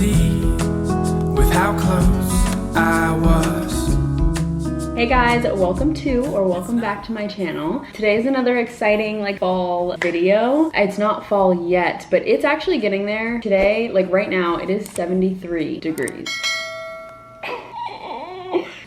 pleased with how close I was. Hey guys, welcome to or welcome back to my channel. Today is another exciting fall video. It's not fall yet, but it's actually getting there. Today, right now, it is 73 degrees.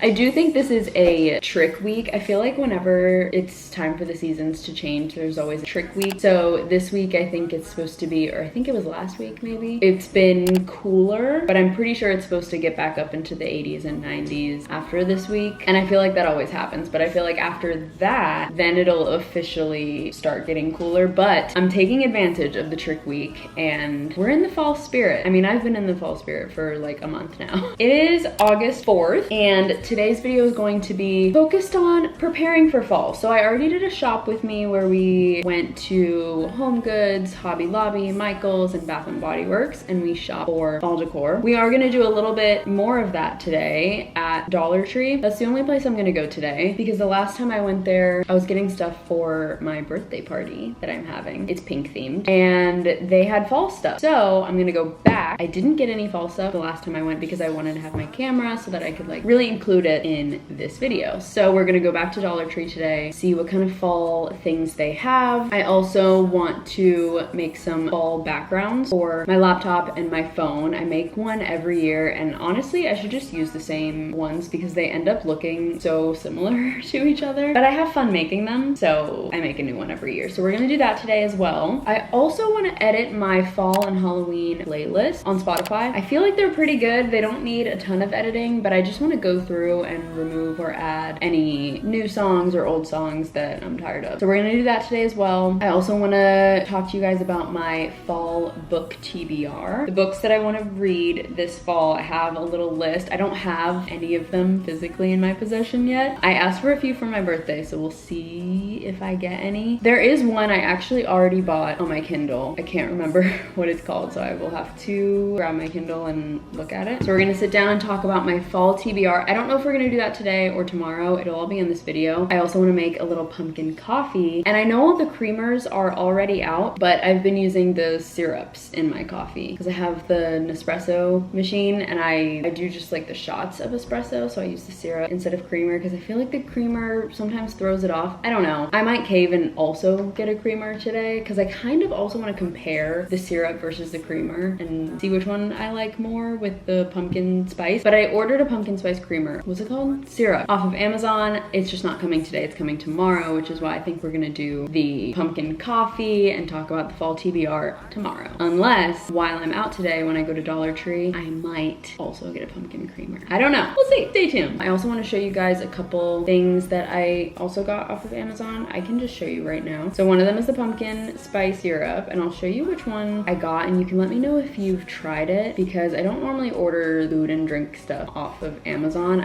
I do think this is a trick week. I feel like whenever it's time for the seasons to change, there's always a trick week. So this week, I think it's supposed to be, or I think it was last week maybe. It's been cooler, but I'm pretty sure it's supposed to get back up into the 80s and 90s after this week. And I feel like that always happens, but I feel like after that, then it'll officially start getting cooler. But I'm taking advantage of the trick week and we're in the fall spirit. I mean, I've been in the fall spirit for a month now. It is August 4th and today's video is going to be focused on preparing for fall. So I already did a shop with me where we went to Home Goods, Hobby Lobby, Michael's, and Bath & Body Works, and we shopped for fall decor. We are gonna do a little bit more of that today at Dollar Tree. That's the only place I'm gonna go today because the last time I went there, I was getting stuff for my birthday party that I'm having. It's pink themed, and they had fall stuff. So I'm gonna go back. I didn't get any fall stuff the last time I went because I wanted to have my camera so that I could really include it in this video. So we're gonna go back to Dollar Tree today, see what kind of fall things they have. I also want to make some fall backgrounds for my laptop and my phone. I make one every year, and honestly, I should just use the same ones because they end up looking so similar to each other. But I have fun making them, so I make a new one every year. So we're gonna do that today as well. I also wanna edit my fall and Halloween playlist on Spotify. I feel like they're pretty good. They don't need a ton of editing, but I just wanna go through and remove or add any new songs or old songs that I'm tired of. So we're gonna do that today as well. I also wanna talk to you guys about my fall book TBR. The books that I wanna read this fall, I have a little list. I don't have any of them physically in my possession yet. I asked for a few for my birthday, so we'll see if I get any. There is one I actually already bought on my Kindle. I can't remember what it's called, so I will have to grab my Kindle and look at it. So we're gonna sit down and talk about my fall TBR. I don't know if we're gonna do that today or tomorrow. It'll all be in this video. I also want to make a little pumpkin coffee, and I know all the creamers are already out, but I've been using the syrups in my coffee because I have the Nespresso machine, and I do just the shots of espresso, so I use the syrup instead of creamer because I feel like the creamer sometimes throws it off. I don't know. I might cave and also get a creamer today because I kind of also want to compare the syrup versus the creamer and see which one I like more with the pumpkin spice. But I ordered a pumpkin spice creamer. What's it called? Syrup off of Amazon. It's just not coming today. It's coming tomorrow, which is why I think we're gonna do the pumpkin coffee and talk about the fall TBR tomorrow. Unless while I'm out today, when I go to Dollar Tree, I might also get a pumpkin creamer. I don't know. We'll see. Stay tuned. I also want to show you guys a couple things that I also got off of Amazon. I can just show you right now. So one of them is the pumpkin spice syrup, and I'll show you which one I got, and you can let me know if you've tried it because I don't normally order food and drink stuff off of Amazon.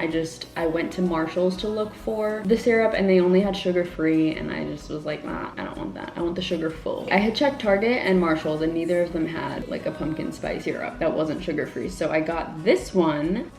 I went to Marshall's to look for the syrup and they only had sugar-free, and I just was like, nah, I don't want that. I want the sugar full. I had checked Target and Marshall's and neither of them had a pumpkin spice syrup that wasn't sugar-free. So I got this one.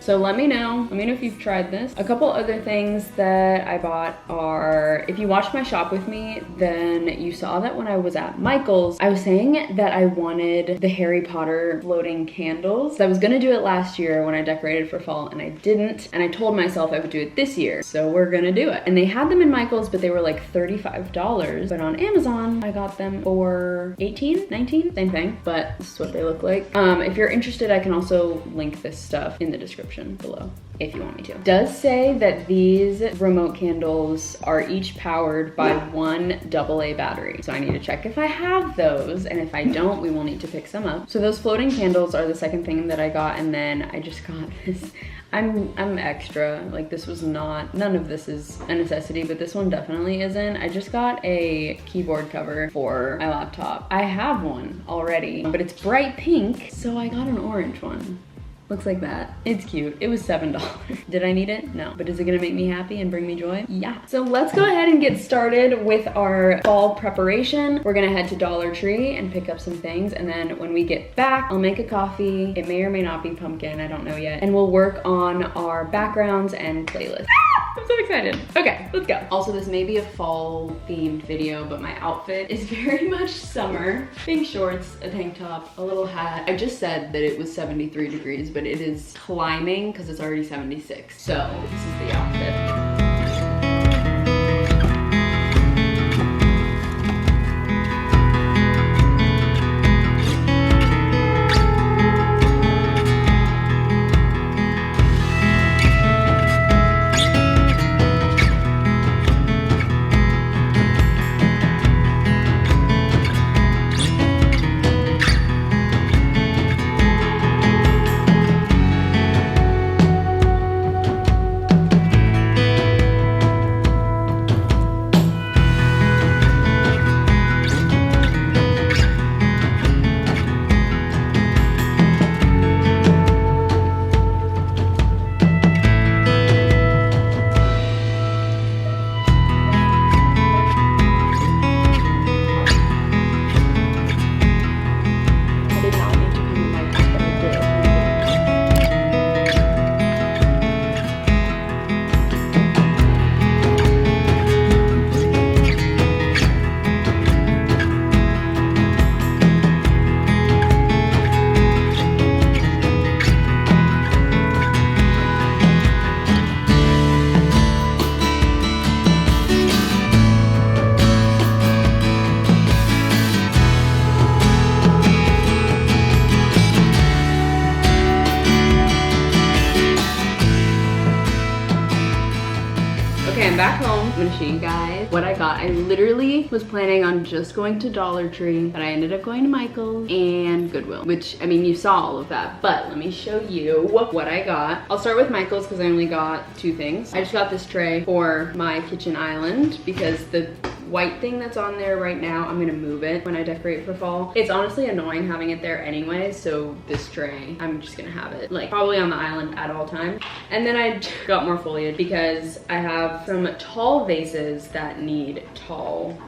So let me know if you've tried this. A couple other things that I bought are, if you watched my shop with me, then you saw that when I was at Michael's, I was saying that I wanted the Harry Potter floating candles. So I was gonna do it last year when I decorated for fall and I didn't. And I told myself I would do it this year. So we're gonna do it. And they had them in Michael's, but they were $35. But on Amazon, I got them for $18, $19, same thing. But this is what they look like. If you're interested, I can also link this stuff in the description below if you want me to. It does say that these remote candles are each powered by one AA battery. So I need to check if I have those, and if I don't, we will need to pick some up. So those floating candles are the second thing that I got, and then I just got this. I'm extra, this was not, none of this is a necessity, but this one definitely isn't. I just got a keyboard cover for my laptop. I have one already, but it's bright pink, so I got an orange one. Looks like that. It's cute. It was $7. Did I need it? No. But is it gonna make me happy and bring me joy? Yeah. So let's go ahead and get started with our fall preparation. We're gonna head to Dollar Tree and pick up some things, and then when we get back, I'll make a coffee. It may or may not be pumpkin, I don't know yet. And we'll work on our backgrounds and playlist. I'm so excited. Okay, let's go. Also, this may be a fall themed video, but my outfit is very much summer. Pink shorts, a tank top, a little hat. I just said that it was 73 degrees, but it is climbing because it's already 76. So this is the outfit. Okay, I'm back home. I'm gonna show you guys what I got. I literally was planning on just going to Dollar Tree, but I ended up going to Michael's and Goodwill, which, I mean, you saw all of that, but let me show you what I got. I'll start with Michael's because I only got 2 things. I just got this tray for my kitchen island because the white thing that's on there right now, I'm gonna move it when I decorate for fall. It's honestly annoying having it there anyway, so this tray, I'm just gonna have it like probably on the island at all times. And then I got more foliage because I have some tall vases that need tall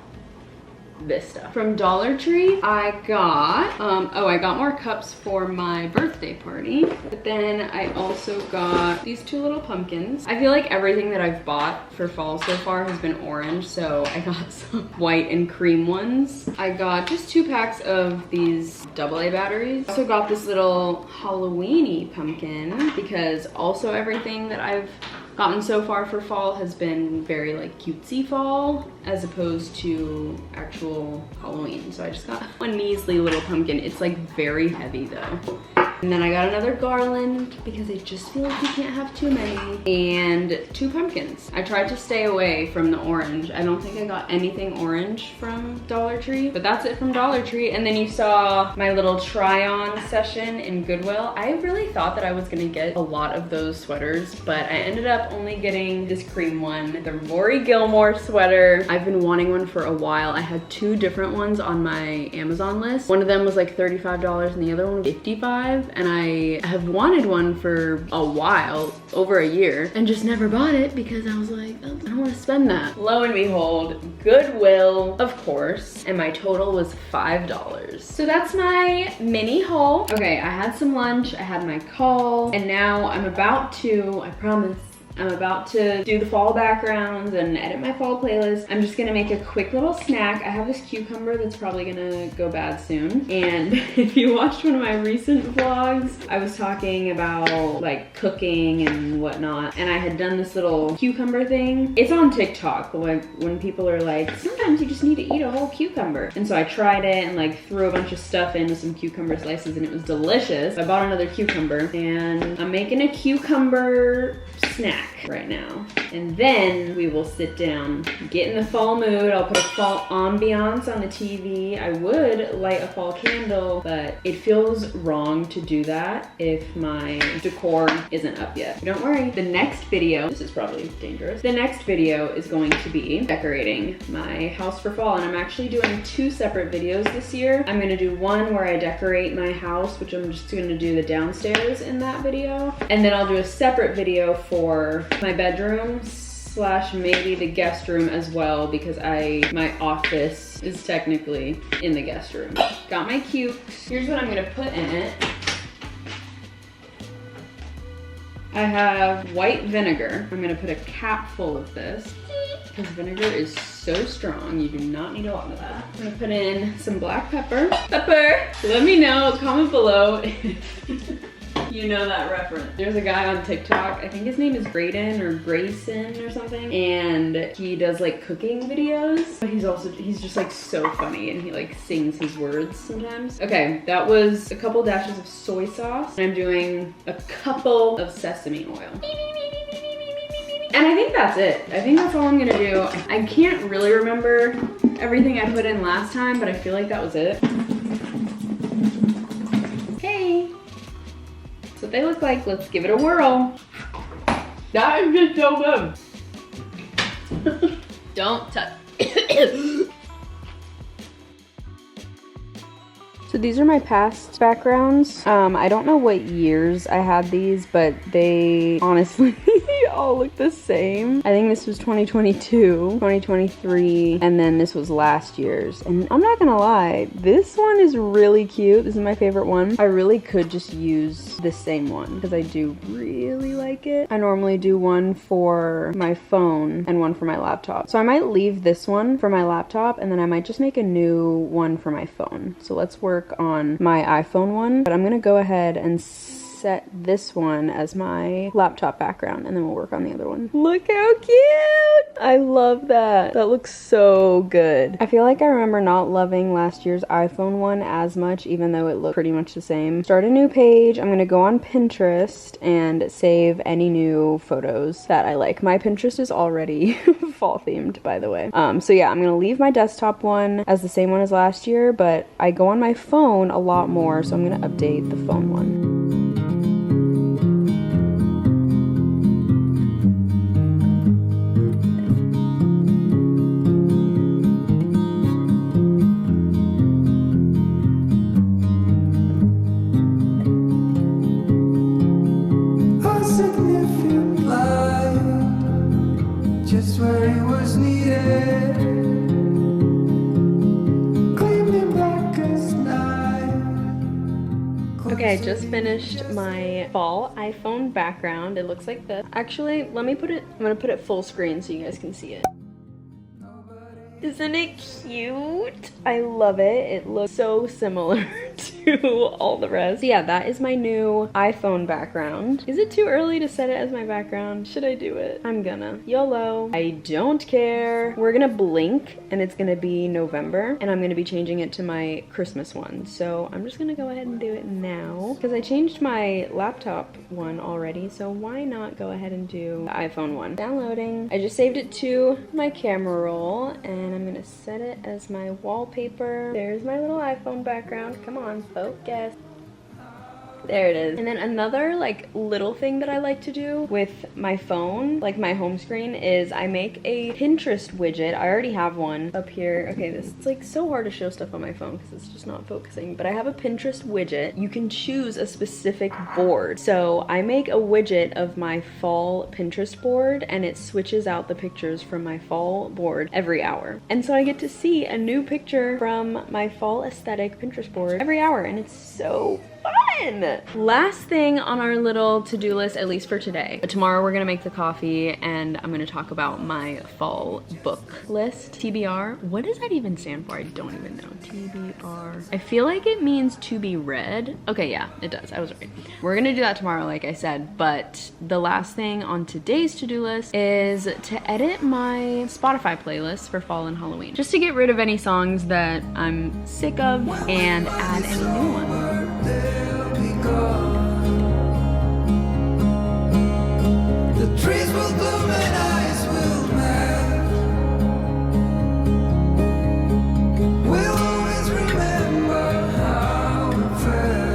this stuff. From Dollar Tree, I got, I got more cups for my birthday party, but then I also got these 2 little pumpkins. I feel like everything that I've bought for fall so far has been orange, so I got some white and cream ones. I got just 2 packs of these AA batteries. I also got this little Halloween-y pumpkin because also everything that I've gotten so far for fall has been very like cutesy fall as opposed to actual Halloween. So I just got one measly little pumpkin. It's like very heavy though. And then I got another garland because I just feel like you can't have too many. And 2 pumpkins. I tried to stay away from the orange. I don't think I got anything orange from Dollar Tree, but that's it from Dollar Tree. And then you saw my little try-on session in Goodwill. I really thought that I was gonna get a lot of those sweaters, but I ended up only getting this cream one, the Rory Gilmore sweater. I've been wanting one for a while. I had 2 different ones on my Amazon list. One of them was like $35 and the other one was $55. And I have wanted one for a while, over a year, and just never bought it because I was like, oh, I don't want to spend that. Lo and behold, Goodwill, of course, and my total was $5. So that's my mini haul. Okay, I had some lunch, I had my call, and now I'm about to, I promise, I'm about to do the fall backgrounds and edit my fall playlist. I'm just gonna make a quick little snack. I have this cucumber that's probably gonna go bad soon. And if you watched one of my recent vlogs, I was talking about like cooking and whatnot. And I had done this little cucumber thing. It's on TikTok, like when people are like, sometimes you just need to eat a whole cucumber. And so I tried it and like threw a bunch of stuff into some cucumber slices and it was delicious. I bought another cucumber and I'm making a cucumber snack right now. And then we will sit down, get in the fall mood. I'll put a fall ambiance on the TV. I would light a fall candle, but it feels wrong to do that if my decor isn't up yet. But don't worry, the next video, this is probably dangerous. The next video is going to be decorating my house for fall. And I'm actually doing 2 separate videos this year. I'm gonna do one where I decorate my house, which I'm just gonna do the downstairs in that video. And then I'll do a separate video for my bedroom / maybe the guest room as well because my office is technically in the guest room. Got my cubes. Here's what I'm gonna put in it. I have white vinegar. I'm gonna put a cap full of this because vinegar is so strong. You do not need a lot of that. I'm gonna put in some black pepper. Let me know, comment below you know that reference. There's a guy on TikTok, I think his name is Graydon or Grayson or something, and he does like cooking videos, but he's just like so funny, and he like sings his words sometimes. Okay, that was a couple dashes of soy sauce, and I'm doing a couple of sesame oil. And I think that's it. I think that's all I'm gonna do. I can't really remember everything I put in last time, but I feel like that was it. Okay. That's what they look like. Let's give it a whirl. That is just so good. Don't touch. So these are my past backgrounds. I don't know what years I had these, but they honestly all look the same. I think this was 2022, 2023, and then this was last year's. And I'm not gonna lie, this one is really cute. This is my favorite one. I really could just use the same one because I do really like it. I normally do one for my phone and one for my laptop. So I might leave this one for my laptop, and then I might just make a new one for my phone. So let's work on my iPhone one, but I'm gonna go ahead and set this one as my laptop background, and then we'll work on the other one. Look how cute! I love that. That looks so good. I feel like I remember not loving last year's iPhone one as much, even though it looked pretty much the same. Start a new page. I'm gonna go on Pinterest and save any new photos that I like. My Pinterest is already fall themed, by the way. So yeah, I'm gonna leave my desktop one as the same one as last year, but I go on my phone a lot more, so I'm gonna update the phone one. Okay, I just finished my fall iPhone background. It looks like this. Actually, I'm gonna put it full screen so you guys can see it. Isn't it cute? I love it. It looks so similar to all the rest. So yeah, that is my new iPhone background. Is it too early to set it as my background? Should I do it? I'm gonna. YOLO. I don't care. We're gonna blink and it's gonna be November, and I'm gonna be changing it to my Christmas one. So I'm just gonna go ahead and do it now because I changed my laptop one already, so why not go ahead and do the iPhone one. Downloading. I just saved it to my camera roll, and I'm gonna set it as my wallpaper. There's my little iPhone background. Come on, focus. There it is. And then another like little thing that I like to do with my phone, like my home screen, is I make a Pinterest widget. I already have one up here. Okay, it's like so hard to show stuff on my phone because it's just not focusing, but I have a Pinterest widget. You can choose a specific board. So I make a widget of my fall Pinterest board, and it switches out the pictures from my fall board every hour. And so I get to see a new picture from my fall aesthetic Pinterest board every hour, and it's so fun. Last thing on our little to-do list, at least for today. But tomorrow we're gonna make the coffee, and I'm gonna talk about my fall book list. TBR. What does that even stand for? I don't even know. TBR. I feel like it means to be read. Okay, yeah, it does. I was right. We're gonna do that tomorrow, like I said. But the last thing on today's to-do list is to edit my Spotify playlist for fall and Halloween. Just to get rid of any songs that I'm sick of and add any new ones. The trees will bloom and ice will melt. We'll always remember how it felt.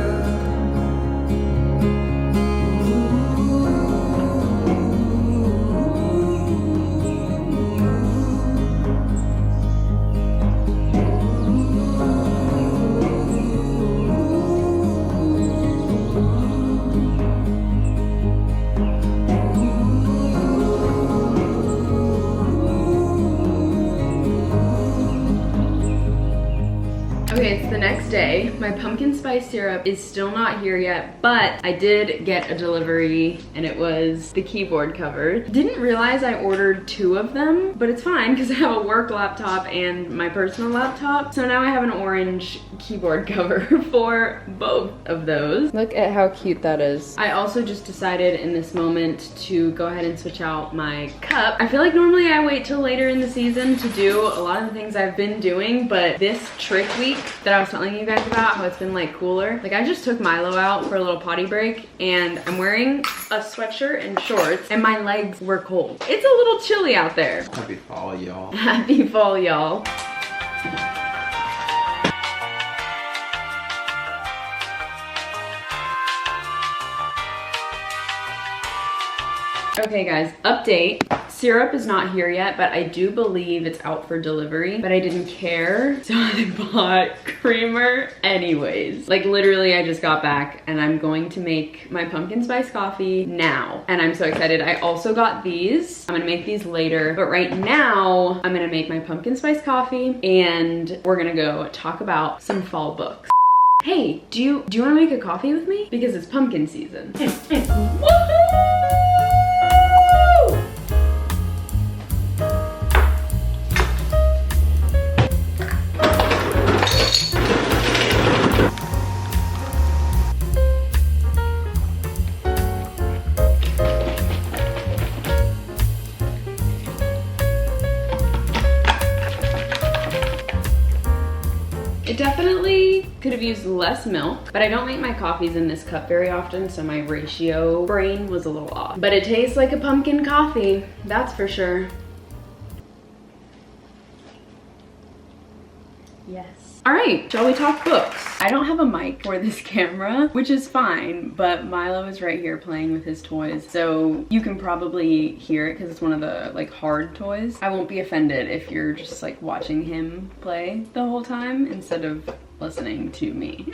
my pumpkin spice syrup is still not here yet, but I did get a delivery and it was the keyboard cover. Didn't realize I ordered 2 of them, but it's fine because I have a work laptop and my personal laptop. So now I have an orange keyboard cover for both of those. Look at how cute that is. I also just decided in this moment to go ahead and switch out my cup. I feel like normally I wait till later in the season to do a lot of the things I've been doing, but this trick week that I was telling you guys about, how it's been like cooler. Like I just took Milo out for a little potty break and I'm wearing a sweatshirt and shorts and my legs were cold. It's a little chilly out there. Happy fall, y'all. Happy fall, y'all. Okay guys, update. Syrup is not here yet, but I do believe it's out for delivery, but I didn't care, so I bought creamer anyways. Like literally I just got back and I'm going to make my pumpkin spice coffee now, and I'm so excited. I also got these. I'm gonna make these later, but right now I'm gonna make my pumpkin spice coffee and we're gonna go talk about some fall books. Hey, do you wanna make a coffee with me? Because it's pumpkin season. Woohoo! It definitely could have used less milk, but I don't make my coffees in this cup very often, so my ratio brain was a little off. But it tastes like a pumpkin coffee, that's for sure. Yes. All right, shall we talk books? I don't have a mic for this camera, which is fine, but Milo is right here playing with his toys, so you can probably hear it because it's one of the like hard toys. I won't be offended if you're just like watching him play the whole time instead of listening to me.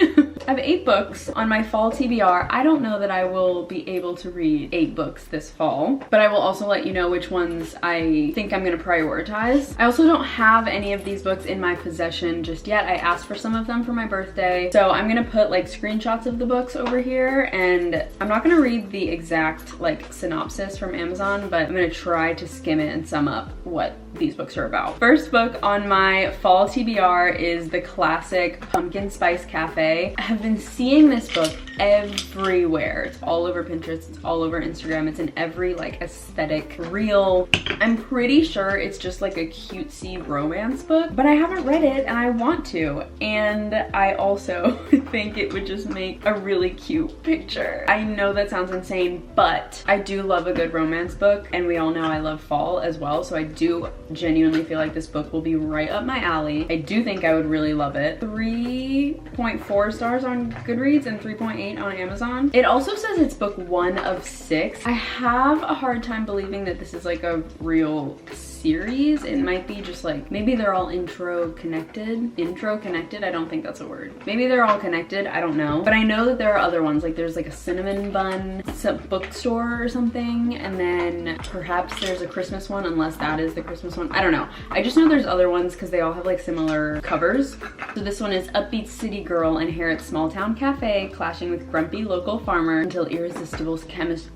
I have 8 books on my fall TBR. I don't know that I will be able to read 8 books this fall, but I will also let you know which ones I think I'm gonna prioritize. I also don't have any of these books in my possession just yet. I asked for some of them for my birthday, so I'm gonna put like screenshots of the books over here, and I'm not gonna read the exact like synopsis from Amazon, but I'm gonna try to skim it and sum up what these books are about. First book on my fall TBR is the classic Pumpkin Spice Cafe. I have been seeing this book everywhere. It's all over Pinterest, it's all over Instagram, it's in every like aesthetic reel. I'm pretty sure it's just like a cutesy romance book, but I haven't read it and I want to. And I also think it would just make a really cute picture. I know that sounds insane, but I do love a good romance book, and we all know I love fall as well, so I do genuinely feel like this book will be right up my alley. I do think I would really love it. 3.4 stars on Goodreads and 3.8 on Amazon. It also says it's book 1 of 6. I have a hard time believing that this is like a real series. It might be just like, maybe they're all intro connected. I don't think that's a word. Maybe they're all connected, I don't know. But I know that there are other ones, like there's like a cinnamon bun bookstore or something, and then perhaps there's a Christmas one, unless that is the Christmas one. I don't know. I just know there's other ones because they all have like similar covers. So this one is upbeat city girl inherits small town cafe, clashing with grumpy local farmer until irresistible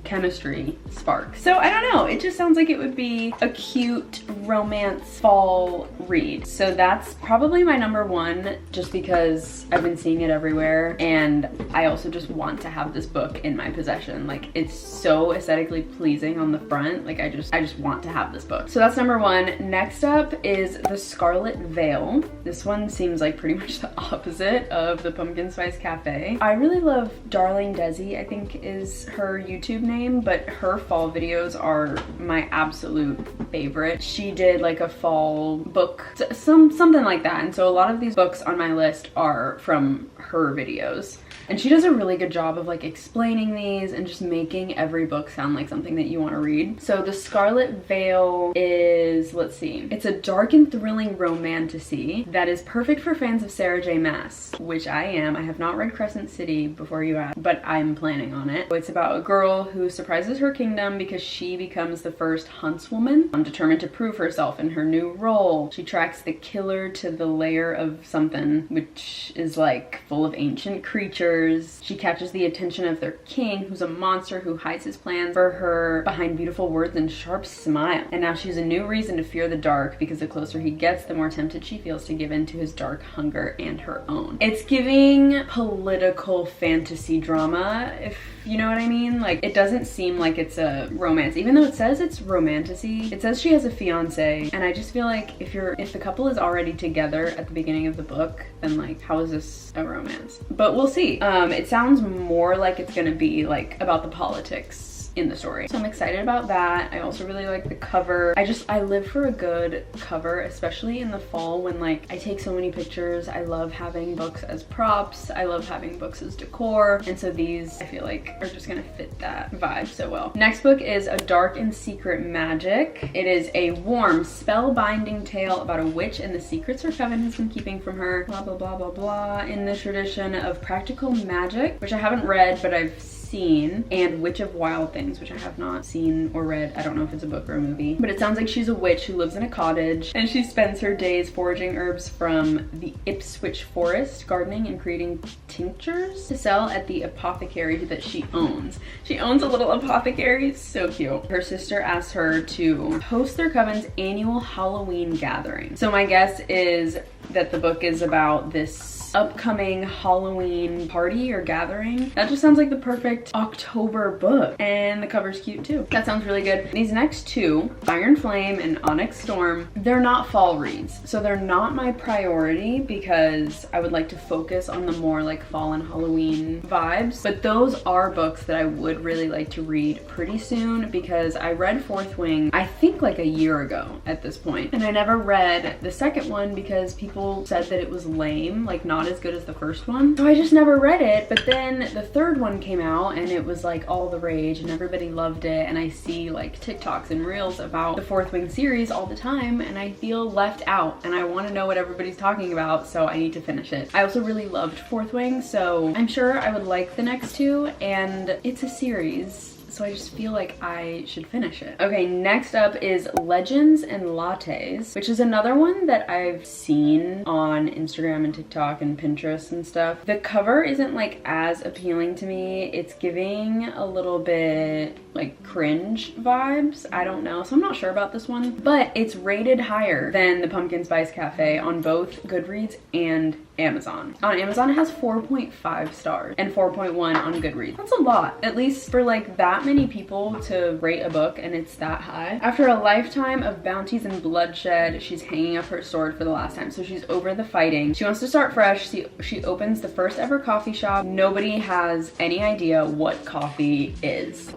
chemistry sparks. So I don't know, it just sounds like it would be a cute romance fall read. So that's probably my number 1, just because I've been seeing it everywhere, and I also just want to have this book in my possession. Like, it's so aesthetically pleasing on the front. Like I just want to have this book. So that's number 1. Next up is the Scarlet Veil. This one seems like pretty much the opposite of the Pumpkin Spice Cafe. I really love Darling Desi, I think is her YouTube name, but her fall videos are my absolute favorite. She did like a fall book, something like that, and so a lot of these books on my list are from her videos. And she does a really good job of like explaining these and just making every book sound like something that you want to read. So the Scarlet Veil is, let's see, it's a dark and thrilling romantasy that is perfect for fans of Sarah J Maas, which I am. I have not read Crescent City before you ask, but I'm planning on it. It's about a girl who surprises her kingdom because she becomes the first huntswoman. Determined to prove herself in her new role. She tracks the killer to the lair of something, which is like full of ancient creatures. She catches the attention of their king, who's a monster who hides his plans for her behind beautiful words and sharp smile. And now she has a new reason to fear the dark, because the closer he gets, the more tempted she feels to give in to his dark hunger and her own. It's giving political fantasy drama, if you know what I mean. Like, it doesn't seem like it's a romance, even though it says it's romantasy. It says she has a fiance, and I just feel like if the couple is already together at the beginning of the book, then like, how is this a romance? But we'll see. It sounds more like it's gonna be like about the politics in the story. So I'm excited about that. I also really like the cover. I live for a good cover, especially in the fall when like I take so many pictures. I love having books as props. I love having books as decor. And so these I feel like are just gonna fit that vibe so well. Next book is A Dark and Secret Magic. It is a warm, spellbinding tale about a witch and the secrets her coven has been keeping from her. Blah, blah, blah, blah, blah. In the tradition of practical magic, which I haven't read, but I've seen, and Witch of Wild Things, which I have not seen or read. I don't know if it's a book or a movie, but it sounds like she's a witch who lives in a cottage, and she spends her days foraging herbs from the Ipswich forest, gardening and creating tinctures to sell at the apothecary that she owns. She owns a little apothecary, so cute. Her sister asks her to host their coven's annual Halloween gathering. So my guess is that the book is about this upcoming Halloween party or gathering. That just sounds like the perfect October book, and the cover's cute too. That sounds really good. These next two, Iron Flame and Onyx Storm, they're not fall reads, so they're not my priority because I would like to focus on the more like fall and Halloween vibes, but those are books that I would really like to read pretty soon because I read Fourth Wing I think like a year ago at this point, and I never read the second one because people said that it was lame, like not as good as the first one. So I just never read it, but then the third one came out and it was like all the rage and everybody loved it, and I see like TikToks and reels about the Fourth Wing series all the time, and I feel left out and I want to know what everybody's talking about, so I need to finish it. I also really loved Fourth Wing, so I'm sure I would like the next two, and it's a series, so I just feel like I should finish it. Okay, next up is Legends and Lattes, which is another one that I've seen on Instagram and TikTok and Pinterest and stuff. The cover isn't like as appealing to me. It's giving a little bit like cringe vibes. I don't know, so I'm not sure about this one, but it's rated higher than the Pumpkin Spice Cafe on both Goodreads and Amazon. On Amazon it has 4.5 stars and 4.1 on Goodreads. That's a lot, at least for like that many people to rate a book and it's that high. After a lifetime of bounties and bloodshed, she's hanging up her sword for the last time, so she's over the fighting. She wants to start fresh. She opens the first ever coffee shop. Nobody has any idea what coffee is.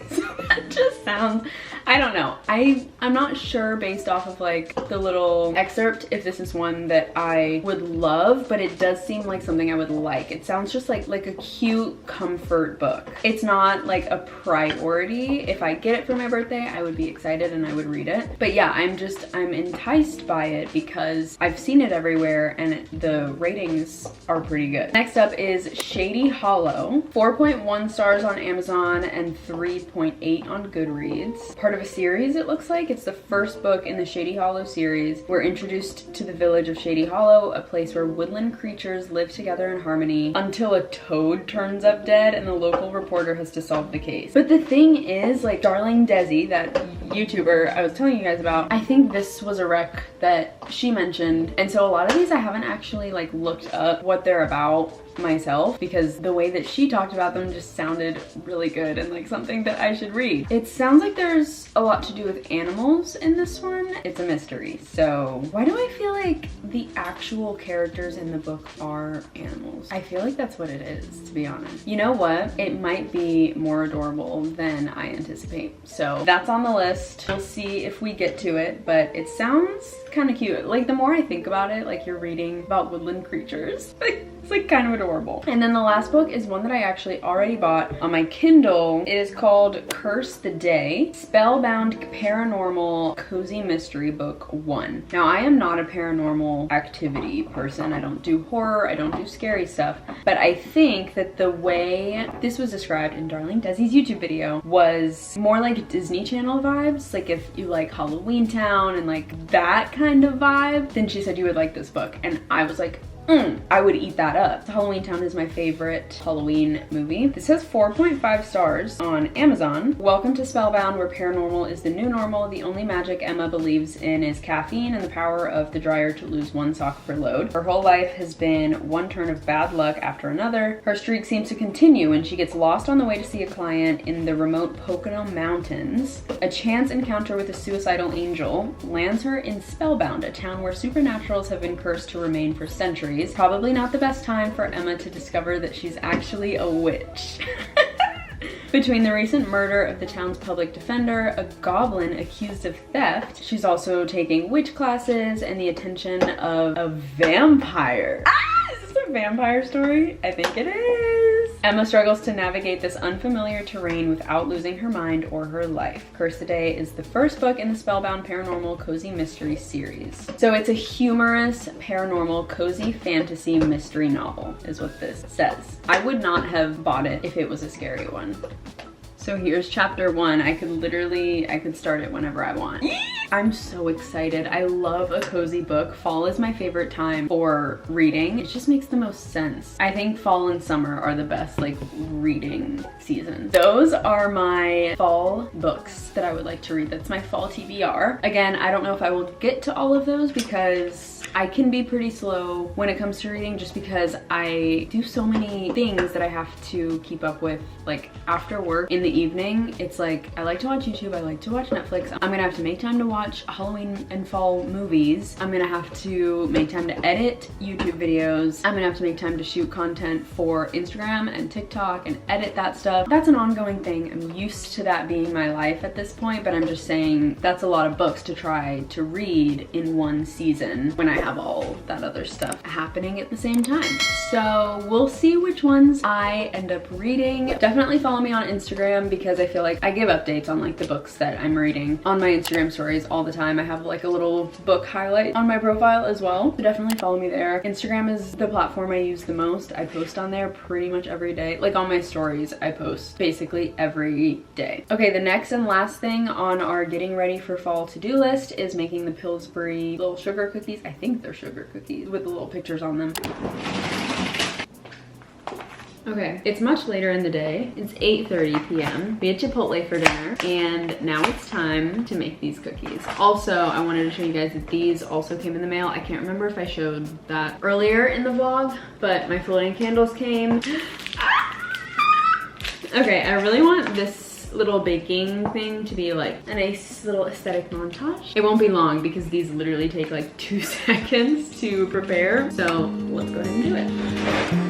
So that just sounds, I don't know. I'm not sure based off of like the little excerpt if this is one that I would love, but it does seem like something I would like. It sounds just like a cute comfort book. It's not like a priority. If I get it for my birthday, I would be excited and I would read it. But yeah, I'm enticed by it because I've seen it everywhere and the ratings are pretty good. Next up is Shady Hollow. 4.1 stars on Amazon and 3.8 on Goodreads. Part of a series, it looks like. It's the first book in the Shady Hollow series. We're introduced to the village of Shady Hollow, a place where woodland creatures live together in harmony until a toad turns up dead and the local reporter has to solve the case. But the thing is, like, Darling Desi, that YouTuber I was telling you guys about, I think this was a rec that she mentioned, and so a lot of these I haven't actually like looked up what they're about myself because the way that she talked about them just sounded really good and like something that I should read. It sounds like there's a lot to do with animals in this one. It's a mystery, so why do I feel like the actual characters in the book are animals? I feel like that's what it is, to be honest. You know what? It might be more adorable than I anticipate, so that's on the list. We'll see if we get to it, but it sounds kind of cute. Like, the more I think about it, like, you're reading about woodland creatures. It's like kind of adorable. And then the last book is one that I actually already bought on my Kindle. It is called Curse the Day, Spellbound Paranormal Cozy Mystery Book 1. Now, I am not a paranormal activity person. I don't do horror, I don't do scary stuff, but I think that the way this was described in Darling Desi's YouTube video was more like Disney Channel vibes. Like if you like Halloween Town and like that kind of vibe, then she said you would like this book. And I was like, I would eat that up. Halloween Town is my favorite Halloween movie. This has 4.5 stars on Amazon. Welcome to Spellbound, where paranormal is the new normal. The only magic Emma believes in is caffeine and the power of the dryer to lose one sock per load. Her whole life has been one turn of bad luck after another. Her streak seems to continue when she gets lost on the way to see a client in the remote Pocono Mountains. A chance encounter with a suicidal angel lands her in Spellbound, a town where supernaturals have been cursed to remain for centuries. Probably not the best time for Emma to discover that she's actually a witch. Between the recent murder of the town's public defender, a goblin accused of theft, she's also taking witch classes, and the attention of a vampire. Is this a vampire story? I think it is. Emma struggles to navigate this unfamiliar terrain without losing her mind or her life. Curse the Day is the first book in the Spellbound Paranormal Cozy Mystery series. So it's a humorous, paranormal, cozy fantasy mystery novel, is what this says. I would not have bought it if it was a scary one. So here's chapter 1. I could start it whenever I want. I'm so excited. I love a cozy book. Fall is my favorite time for reading. It just makes the most sense. I think fall and summer are the best like reading seasons. Those are my fall books that I would like to read. That's my fall TBR. Again, I don't know if I will get to all of those because I can be pretty slow when it comes to reading just because I do so many things that I have to keep up with. Like after work in the evening, it's like I like to watch YouTube, I like to watch Netflix. I'm gonna have to make time to watch Halloween and fall movies. I'm gonna have to make time to edit YouTube videos. I'm gonna have to make time to shoot content for Instagram and TikTok and edit that stuff. That's an ongoing thing. I'm used to that being my life at this point, but I'm just saying that's a lot of books to try to read in one season when I have all that other stuff happening at the same time. So we'll see which ones I end up reading. Definitely follow me on Instagram because I feel like I give updates on like the books that I'm reading on my Instagram stories all the time. I have like a little book highlight on my profile as well. So definitely follow me there. Instagram is the platform I use the most. I post on there pretty much every day. Like on my stories, I post basically every day. Okay, the next and last thing on our getting ready for fall to-do list is making the Pillsbury little sugar cookies. I think they're sugar cookies with the little pictures on them. Okay, it's much later in the day. It's 8:30 p.m. We had Chipotle for dinner, and now it's time to make these cookies. Also, I wanted to show you guys that these also came in the mail. I can't remember if I showed that earlier in the vlog, but my floating candles came. Okay, I really want this little baking thing to be like a nice little aesthetic montage. It won't be long because these literally take like 2 seconds to prepare. So let's go ahead and do it.